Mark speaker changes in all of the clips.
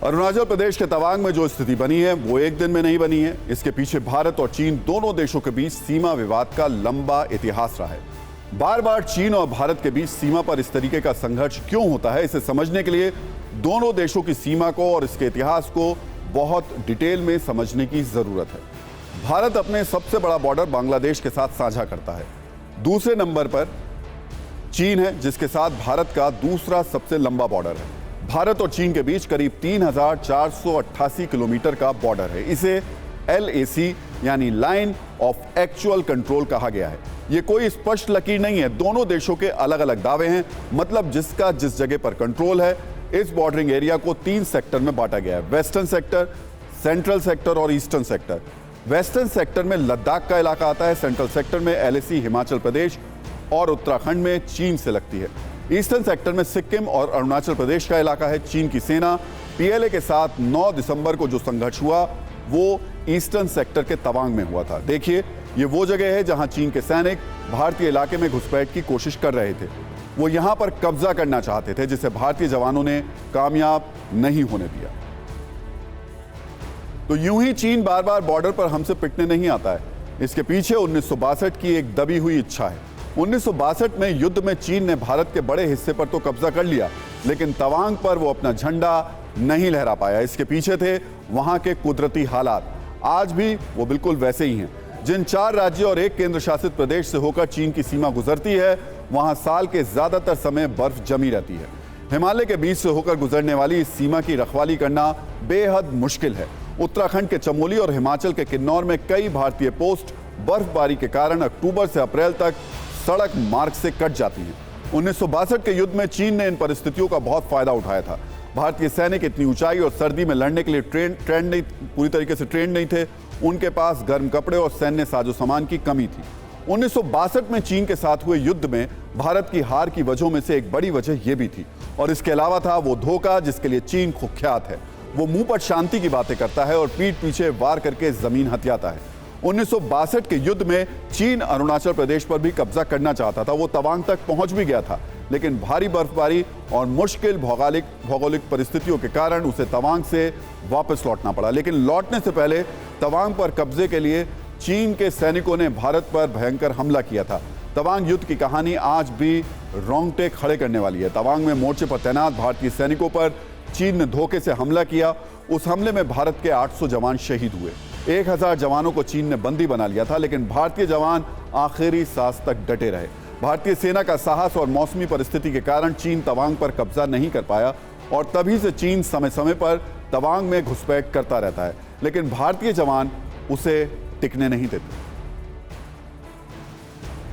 Speaker 1: अरुणाचल प्रदेश के तवांग में जो स्थिति बनी है वो एक दिन में नहीं बनी है। इसके पीछे भारत और चीन दोनों देशों के बीच सीमा विवाद का लंबा इतिहास रहा है। बार बार चीन और भारत के बीच सीमा पर इस तरीके का संघर्ष क्यों होता है, इसे समझने के लिए दोनों देशों की सीमा को और इसके इतिहास को बहुत डिटेल में समझने की जरूरत है। भारत अपने सबसे बड़ा बॉर्डर बांग्लादेश के साथ साझा करता है। दूसरे नंबर पर चीन है, जिसके साथ भारत का दूसरा सबसे लंबा बॉर्डर है। भारत और चीन के बीच करीब 3,488 किलोमीटर का बॉर्डर है। इसे LAC यानी लाइन ऑफ एक्चुअल कंट्रोल कहा गया है। यह कोई स्पष्ट लकीर नहीं है, दोनों देशों के अलग अलग दावे हैं। मतलब जिसका जिस जगह पर कंट्रोल है। इस बॉर्डरिंग एरिया को 3 सेक्टर में बांटा गया है: वेस्टर्न सेक्टर, सेंट्रल सेक्टर और ईस्टर्न सेक्टर। वेस्टर्न सेक्टर में लद्दाख का इलाका आता है, सेंट्रल सेक्टर में LAC हिमाचल प्रदेश और उत्तराखंड में चीन से लगती है। ईस्टर्न सेक्टर में सिक्किम और अरुणाचल प्रदेश का इलाका है। चीन की सेना PLA के साथ 9 दिसंबर को जो संघर्ष हुआ वो ईस्टर्न सेक्टर के तवांग में हुआ था। देखिए, ये वो जगह है जहां चीन के सैनिक भारतीय इलाके में घुसपैठ की कोशिश कर रहे थे। वो यहां पर कब्जा करना चाहते थे, जिसे भारतीय जवानों ने कामयाब नहीं होने दिया। तो यूं ही चीन बार बार बॉर्डर पर हमसे पिटने नहीं आता है। इसके पीछे 1962 की एक दबी हुई इच्छा है। 1962 में युद्ध में चीन ने भारत के बड़े हिस्से पर तो कब्जा कर लिया, लेकिन तवांग पर वो अपना झंडा नहीं लहरा पाया। इसके पीछे थे वहां के कुदरती हालात। आज भी वो बिल्कुल वैसे ही हैं। जिन 4 राज्यों और 1 केंद्र शासित प्रदेश से होकर चीन की सीमा गुजरती है, वहां साल के ज्यादातर समय बर्फ जमी रहती है। हिमालय के बीच से होकर गुजरने वाली इस सीमा की रखवाली करना बेहद मुश्किल है। उत्तराखंड के चमोली और हिमाचल के किन्नौर में कई भारतीय पोस्ट बर्फबारी के कारण अक्टूबर से अप्रैल तक सड़क मार्ग से कट जाती है। 1962 के युद्ध में चीन ने इन परिस्थितियों का बहुत फायदा उठाया था। भारतीय सैनिक इतनी ऊंचाई और सर्दी में लड़ने के लिए पूरी तरीके से ट्रेंड नहीं थे। उनके पास गर्म कपड़े और सैन्य साजो सामान की कमी थी। 1962 में चीन के साथ हुए युद्ध में भारत की हार की वजहों में से एक बड़ी वजह यह भी थी, और इसके अलावा था वो धोखा जिसके लिए चीन कुख्यात है। वो मुंह पर शांति की बातें करता है और पीठ पीछे वार करके जमीन हथियाता है। 1962 के युद्ध में चीन अरुणाचल प्रदेश पर भी कब्जा करना चाहता था। वो तवांग तक पहुंच भी गया था, लेकिन भारी बर्फबारी और मुश्किल भौगोलिक परिस्थितियों के कारण उसे तवांग से वापस लौटना पड़ा। लेकिन लौटने से पहले तवांग पर कब्जे के लिए चीन के सैनिकों ने भारत पर भयंकर हमला किया था। तवांग युद्ध की कहानी आज भी रोंगटे खड़े करने वाली है। तवांग में मोर्चे पर तैनात भारतीय सैनिकों पर चीन ने धोखे से हमला किया। उस हमले में भारत के 800 जवान शहीद हुए। 1000 जवानों को चीन ने बंदी बना लिया था, लेकिन भारतीय जवान आखिरी सांस तक डटे रहे। भारतीय सेना का साहस और मौसमी परिस्थिति के कारण चीन तवांग पर कब्जा नहीं कर पाया, और तभी से चीन समय समय पर तवांग में घुसपैठ करता रहता है, लेकिन भारतीय जवान उसे टिकने नहीं देते।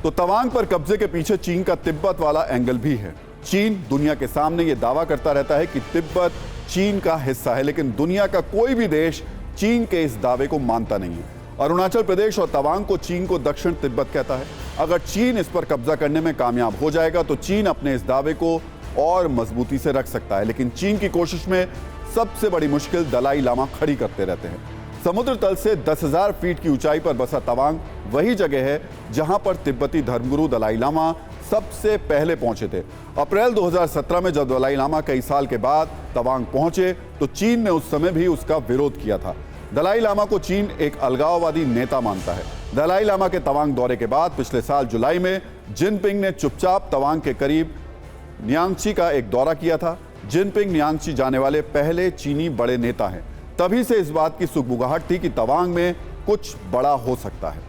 Speaker 1: तो तवांग पर कब्जे के पीछे चीन का तिब्बत वाला एंगल भी है। चीन दुनिया के सामने यह दावा करता रहता है कि तिब्बत चीन का हिस्सा है, लेकिन दुनिया का कोई भी देश चीन के इस दावे को मानता नहीं है। अरुणाचल प्रदेश और तवांग को चीन को दक्षिण तिब्बत कहता है। अगर चीन इस पर कब्जा करने में कामयाब हो जाएगा तो चीन अपने इस दावे को और मजबूती से रख सकता है, लेकिन चीन की कोशिश में सबसे बड़ी मुश्किल दलाई लामा खड़ी करते रहते हैं। समुद्र तल से 10,000 फीट की ऊंचाई पर बसा तवांग वही जगह है जहां पर तिब्बती धर्मगुरु दलाई लामा सबसे पहले पहुंचे थे। अप्रैल 2017 में जब दलाई लामा कई साल के बाद तवांग पहुंचे तो चीन ने उस समय भी उसका विरोध किया था। दलाई लामा को चीन एक अलगाववादी नेता मानता है। दलाई लामा के तवांग दौरे के बाद पिछले साल जुलाई में जिनपिंग ने चुपचाप तवांग के करीब न्यांगची का एक दौरा किया था। जिनपिंग न्यांगची जाने वाले पहले चीनी बड़े नेता हैं। तभी से इस बात की सुगबुगाहट थी कि तवांग में कुछ बड़ा हो सकता है।